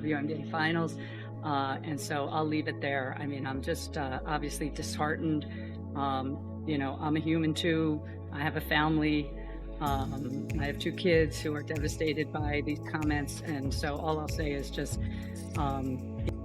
WNBA Finals. And so I'll leave it there. I mean, I'm just obviously disheartened. I'm a human too. I have a family. I have 2 kids who are devastated by these comments. And so all I'll say is just...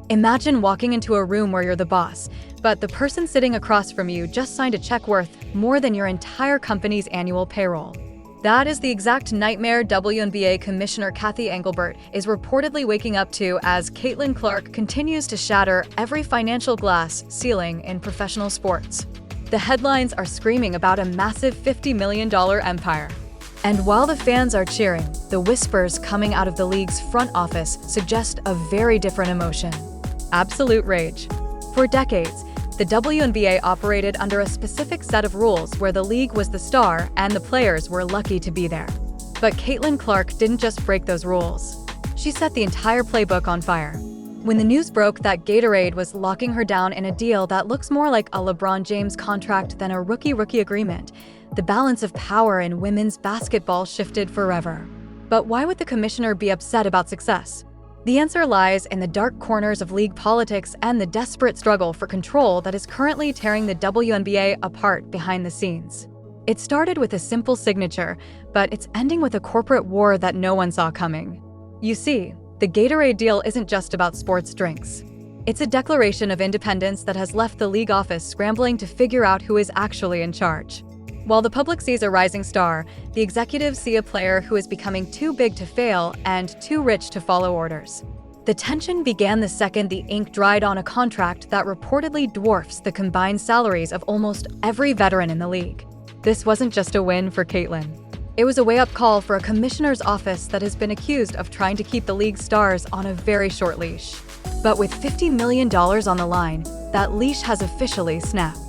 Imagine walking into a room where you're the boss, but the person sitting across from you just signed a check worth more than your entire company's annual payroll. That is the exact nightmare WNBA Commissioner Cathy Engelbert is reportedly waking up to as Caitlin Clark continues to shatter every financial glass ceiling in professional sports. The headlines are screaming about a massive $50 million empire. And while the fans are cheering, the whispers coming out of the league's front office suggest a very different emotion: absolute rage. For decades, the WNBA operated under a specific set of rules where the league was the star and the players were lucky to be there. But Caitlin Clark didn't just break those rules. She set the entire playbook on fire. When the news broke that Gatorade was locking her down in a deal that looks more like a LeBron James contract than a rookie-rookie agreement, the balance of power in women's basketball shifted forever. But why would the commissioner be upset about success? The answer lies in the dark corners of league politics and the desperate struggle for control that is currently tearing the WNBA apart behind the scenes. It started with a simple signature, but it's ending with a corporate war that no one saw coming. You see, the Gatorade deal isn't just about sports drinks. It's a declaration of independence that has left the league office scrambling to figure out who is actually in charge. While the public sees a rising star, the executives see a player who is becoming too big to fail and too rich to follow orders. The tension began the second the ink dried on a contract that reportedly dwarfs the combined salaries of almost every veteran in the league. This wasn't just a win for Caitlin. It was a wake-up call for a commissioner's office that has been accused of trying to keep the league's stars on a very short leash. But with $50 million on the line, that leash has officially snapped.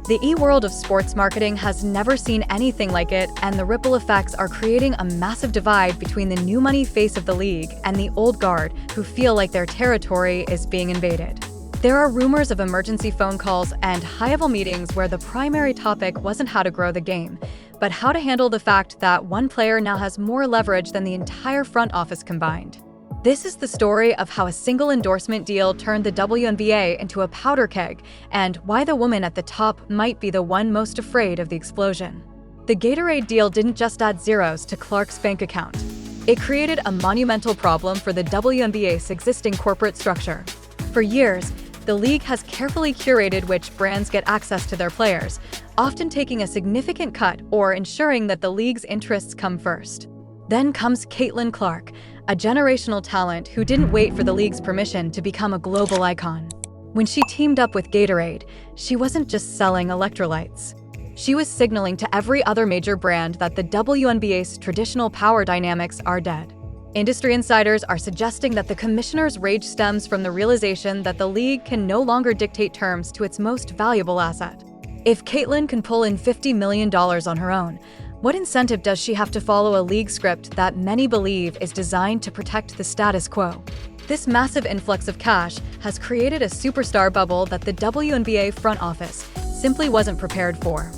The e-world of sports marketing has never seen anything like it, and the ripple effects are creating a massive divide between the new money face of the league and the old guard who feel like their territory is being invaded. There are rumors of emergency phone calls and high-level meetings where the primary topic wasn't how to grow the game, but how to handle the fact that one player now has more leverage than the entire front office combined. This is the story of how a single endorsement deal turned the WNBA into a powder keg, and why the woman at the top might be the one most afraid of the explosion. The Gatorade deal didn't just add zeros to Clark's bank account. It created a monumental problem for the WNBA's existing corporate structure. For years, the league has carefully curated which brands get access to their players, often taking a significant cut or ensuring that the league's interests come first. Then comes Caitlin Clark, a generational talent who didn't wait for the league's permission to become a global icon. When she teamed up with Gatorade, she wasn't just selling electrolytes. She was signaling to every other major brand that the WNBA's traditional power dynamics are dead. Industry insiders are suggesting that the commissioner's rage stems from the realization that the league can no longer dictate terms to its most valuable asset. If Caitlin can pull in $50 million on her own, what incentive does she have to follow a league script that many believe is designed to protect the status quo? This massive influx of cash has created a superstar bubble that the WNBA front office simply wasn't prepared for.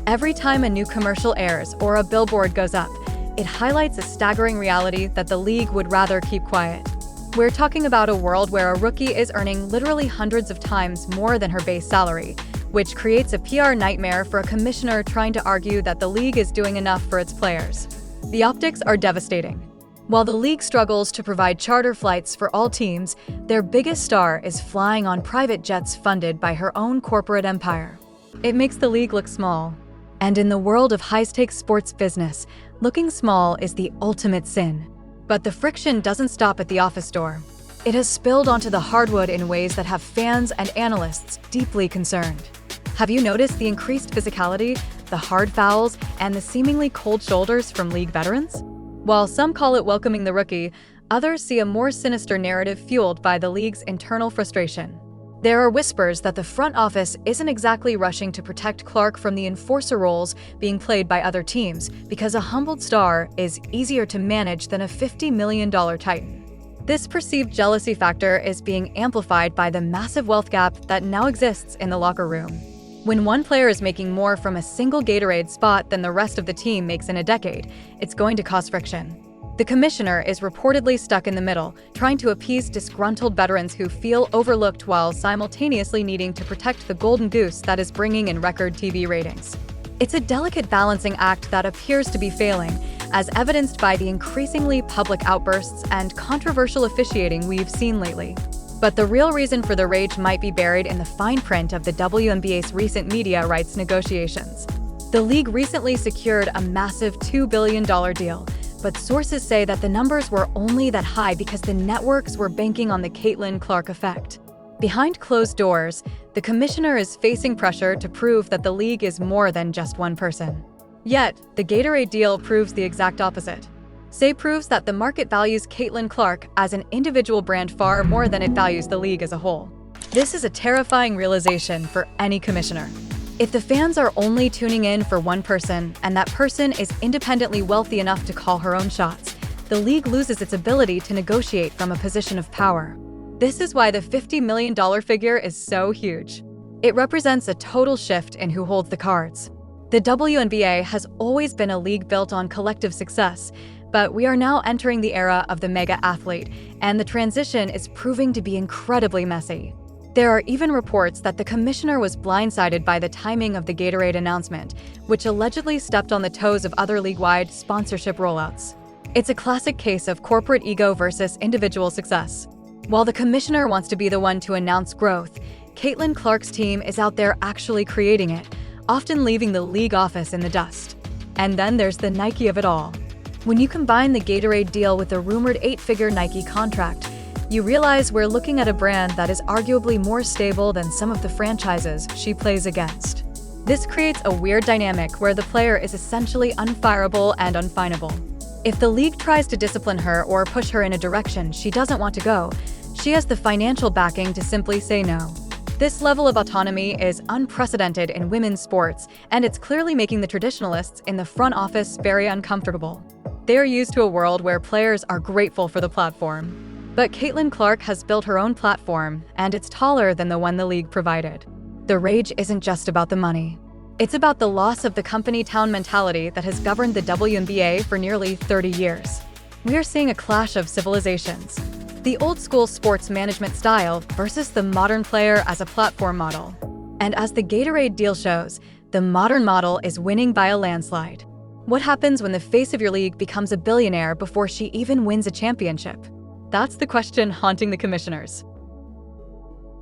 Every time a new commercial airs or a billboard goes up, it highlights a staggering reality that the league would rather keep quiet. We're talking about a world where a rookie is earning literally hundreds of times more than her base salary, which creates a PR nightmare for a commissioner trying to argue that the league is doing enough for its players. The optics are devastating. While the league struggles to provide charter flights for all teams, their biggest star is flying on private jets funded by her own corporate empire. It makes the league look small. And in the world of high-stakes sports business, looking small is the ultimate sin. But the friction doesn't stop at the office door. It has spilled onto the hardwood in ways that have fans and analysts deeply concerned. Have you noticed the increased physicality, the hard fouls, and the seemingly cold shoulders from league veterans? While some call it welcoming the rookie, others see a more sinister narrative fueled by the league's internal frustration. There are whispers that the front office isn't exactly rushing to protect Clark from the enforcer roles being played by other teams because a humbled star is easier to manage than a $50 million titan. This perceived jealousy factor is being amplified by the massive wealth gap that now exists in the locker room. When one player is making more from a single Gatorade spot than the rest of the team makes in a decade, it's going to cause friction. The commissioner is reportedly stuck in the middle, trying to appease disgruntled veterans who feel overlooked while simultaneously needing to protect the golden goose that is bringing in record TV ratings. It's a delicate balancing act that appears to be failing, as evidenced by the increasingly public outbursts and controversial officiating we've seen lately. But the real reason for the rage might be buried in the fine print of the WNBA's recent media rights negotiations. The league recently secured a massive $2 billion deal, but sources say that the numbers were only that high because the networks were banking on the Caitlin Clark effect. Behind closed doors, the commissioner is facing pressure to prove that the league is more than just one person. Yet, the Gatorade deal proves the exact opposite. Say proves that the market values Caitlin Clark as an individual brand far more than it values the league as a whole. This is a terrifying realization for any commissioner. If the fans are only tuning in for one person, and that person is independently wealthy enough to call her own shots, the league loses its ability to negotiate from a position of power. This is why the $50 million figure is so huge. It represents a total shift in who holds the cards. The WNBA has always been a league built on collective success, but we are now entering the era of the mega athlete, and the transition is proving to be incredibly messy. There are even reports that the commissioner was blindsided by the timing of the Gatorade announcement, which allegedly stepped on the toes of other league-wide sponsorship rollouts. It's a classic case of corporate ego versus individual success. While the commissioner wants to be the one to announce growth, Caitlin Clark's team is out there actually creating it, often leaving the league office in the dust. And then there's the Nike of it all. When you combine the Gatorade deal with the rumored 8-figure Nike contract, you realize we're looking at a brand that is arguably more stable than some of the franchises she plays against. This creates a weird dynamic where the player is essentially unfireable and unfinable. If the league tries to discipline her or push her in a direction she doesn't want to go, she has the financial backing to simply say no. This level of autonomy is unprecedented in women's sports, and it's clearly making the traditionalists in the front office very uncomfortable. They are used to a world where players are grateful for the platform. But Caitlin Clark has built her own platform, and it's taller than the one the league provided. The rage isn't just about the money. It's about the loss of the company town mentality that has governed the WNBA for nearly 30 years. We are seeing a clash of civilizations. The old-school sports management style versus the modern player as a platform model. And as the Gatorade deal shows, the modern model is winning by a landslide. What happens when the face of your league becomes a billionaire before she even wins a championship? That's the question haunting the commissioners.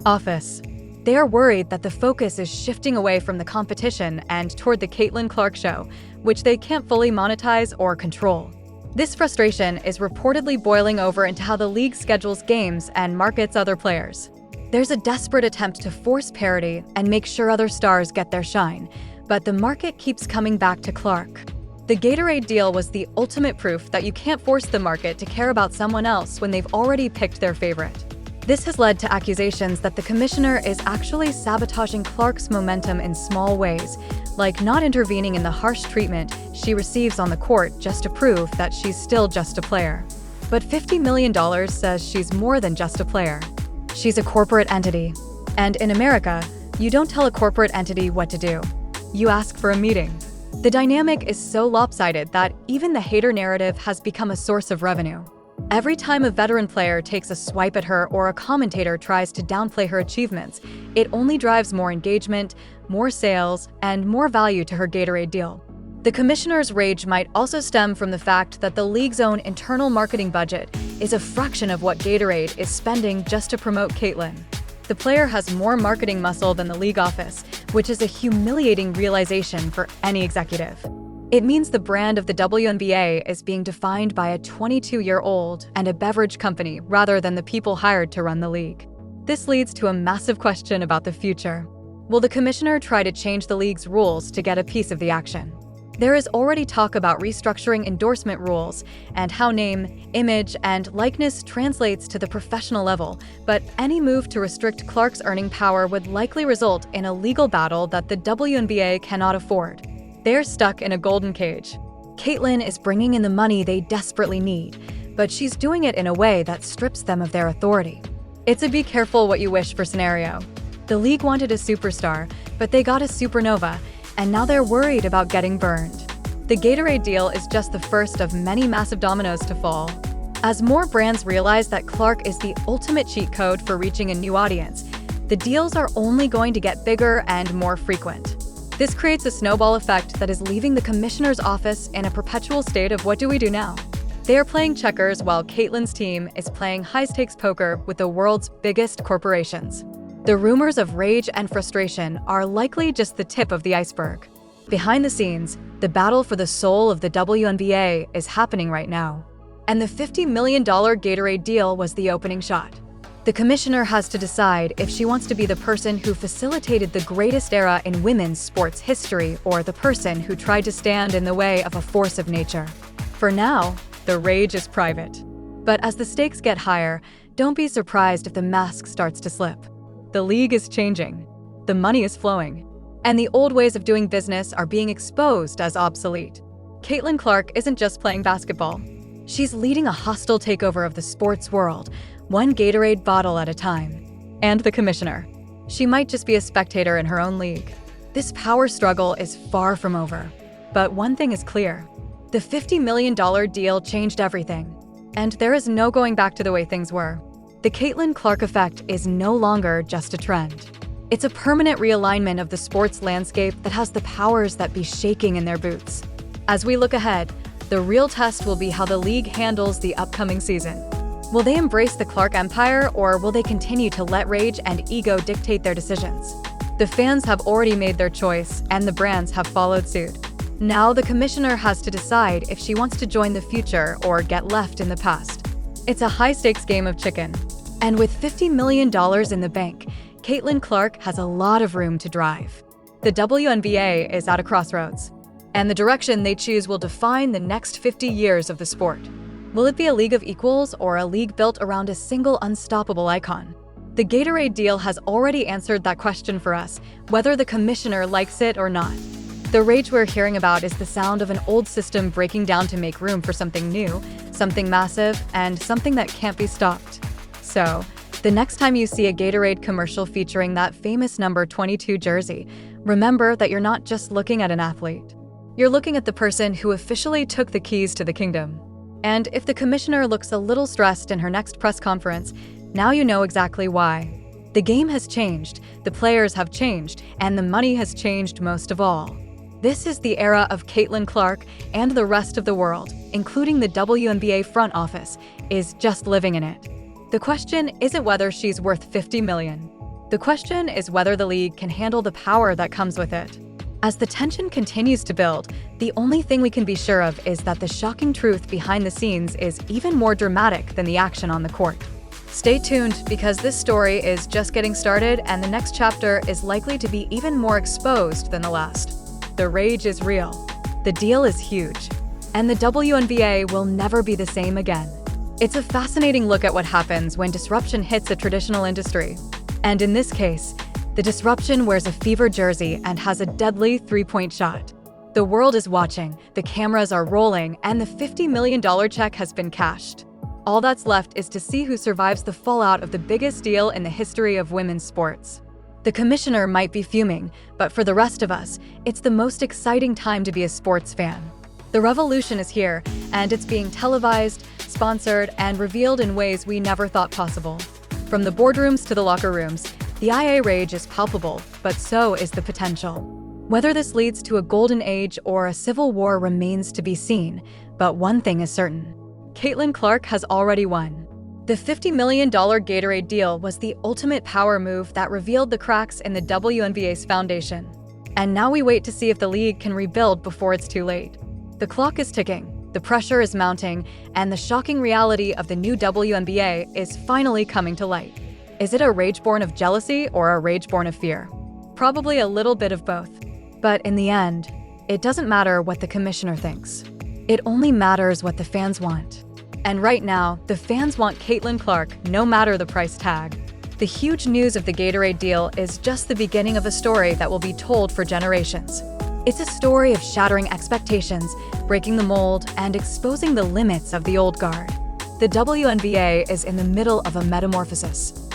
Office. They are worried that the focus is shifting away from the competition and toward the Caitlin Clark show, which they can't fully monetize or control. This frustration is reportedly boiling over into how the league schedules games and markets other players. There's a desperate attempt to force parity and make sure other stars get their shine, but the market keeps coming back to Clark. The Gatorade deal was the ultimate proof that you can't force the market to care about someone else when they've already picked their favorite. This has led to accusations that the commissioner is actually sabotaging Clark's momentum in small ways, like not intervening in the harsh treatment she receives on the court just to prove that she's still just a player. But $50 million says she's more than just a player. She's a corporate entity. And in America, you don't tell a corporate entity what to do. You ask for a meeting. The dynamic is so lopsided that even the hater narrative has become a source of revenue. Every time a veteran player takes a swipe at her or a commentator tries to downplay her achievements, it only drives more engagement, more sales, and more value to her Gatorade deal. The commissioner's rage might also stem from the fact that the league's own internal marketing budget is a fraction of what Gatorade is spending just to promote Caitlin. The player has more marketing muscle than the league office, which is a humiliating realization for any executive. It means the brand of the WNBA is being defined by a 22-year-old and a beverage company rather than the people hired to run the league. This leads to a massive question about the future. Will the commissioner try to change the league's rules to get a piece of the action? There is already talk about restructuring endorsement rules and how name, image, and likeness translates to the professional level, but any move to restrict Clark's earning power would likely result in a legal battle that the WNBA cannot afford. They're stuck in a golden cage. Caitlin is bringing in the money they desperately need, but she's doing it in a way that strips them of their authority. It's a be careful what you wish for scenario. The league wanted a superstar, but they got a supernova, and now they're worried about getting burned. The Gatorade deal is just the first of many massive dominoes to fall. As more brands realize that Clark is the ultimate cheat code for reaching a new audience, the deals are only going to get bigger and more frequent. This creates a snowball effect that is leaving the commissioner's office in a perpetual state of what do we do now? They are playing checkers while Caitlyn's team is playing high-stakes poker with the world's biggest corporations. The rumors of rage and frustration are likely just the tip of the iceberg. Behind the scenes, the battle for the soul of the WNBA is happening right now. And the $50 million Gatorade deal was the opening shot. The commissioner has to decide if she wants to be the person who facilitated the greatest era in women's sports history or the person who tried to stand in the way of a force of nature. For now, the rage is private. But as the stakes get higher, don't be surprised if the mask starts to slip. The league is changing. The money is flowing. And the old ways of doing business are being exposed as obsolete. Caitlin Clark isn't just playing basketball. She's leading a hostile takeover of the sports world, one Gatorade bottle at a time. And the commissioner. She might just be a spectator in her own league. This power struggle is far from over. But one thing is clear. The $50 million deal changed everything. And there is no going back to the way things were. The Caitlin Clark effect is no longer just a trend. It's a permanent realignment of the sports landscape that has the powers that be shaking in their boots. As we look ahead, the real test will be how the league handles the upcoming season. Will they embrace the Clark empire, or will they continue to let rage and ego dictate their decisions? The fans have already made their choice, and the brands have followed suit. Now the commissioner has to decide if she wants to join the future or get left in the past. It's a high-stakes game of chicken. And with $50 million in the bank, Caitlin Clark has a lot of room to drive. The WNBA is at a crossroads, and the direction they choose will define the next 50 years of the sport. Will it be a league of equals or a league built around a single unstoppable icon? The Gatorade deal has already answered that question for us, whether the commissioner likes it or not. The rage we're hearing about is the sound of an old system breaking down to make room for something new, something massive, and something that can't be stopped. So, the next time you see a Gatorade commercial featuring that famous number 22 jersey, remember that you're not just looking at an athlete. You're looking at the person who officially took the keys to the kingdom. And if the commissioner looks a little stressed in her next press conference, now you know exactly why. The game has changed, the players have changed, and the money has changed most of all. This is the era of Caitlin Clark, and the rest of the world, including the WNBA front office, is just living in it. The question isn't whether she's worth $50 million. The question is whether the league can handle the power that comes with it. As the tension continues to build, the only thing we can be sure of is that the shocking truth behind the scenes is even more dramatic than the action on the court. Stay tuned, because this story is just getting started, and the next chapter is likely to be even more exposed than the last. The rage is real. The deal is huge. And the WNBA will never be the same again. It's a fascinating look at what happens when disruption hits a traditional industry. And in this case, the disruption wears a fever jersey and has a deadly three-point shot. The world is watching, the cameras are rolling, and the $50 million check has been cashed. All that's left is to see who survives the fallout of the biggest deal in the history of women's sports. The commissioner might be fuming, but for the rest of us, it's the most exciting time to be a sports fan. The revolution is here, and it's being televised, sponsored, and revealed in ways we never thought possible. From the boardrooms to the locker rooms, the IA rage is palpable, but so is the potential. Whether this leads to a golden age or a civil war remains to be seen, but one thing is certain. Caitlin Clark has already won. The $50 million Gatorade deal was the ultimate power move that revealed the cracks in the WNBA's foundation. And now we wait to see if the league can rebuild before it's too late. The clock is ticking, the pressure is mounting, and the shocking reality of the new WNBA is finally coming to light. Is it a rage born of jealousy or a rage born of fear? Probably a little bit of both. But in the end, it doesn't matter what the commissioner thinks. It only matters what the fans want. And right now, the fans want Caitlin Clark, no matter the price tag. The huge news of the Gatorade deal is just the beginning of a story that will be told for generations. It's a story of shattering expectations, breaking the mold, and exposing the limits of the old guard. The WNBA is in the middle of a metamorphosis.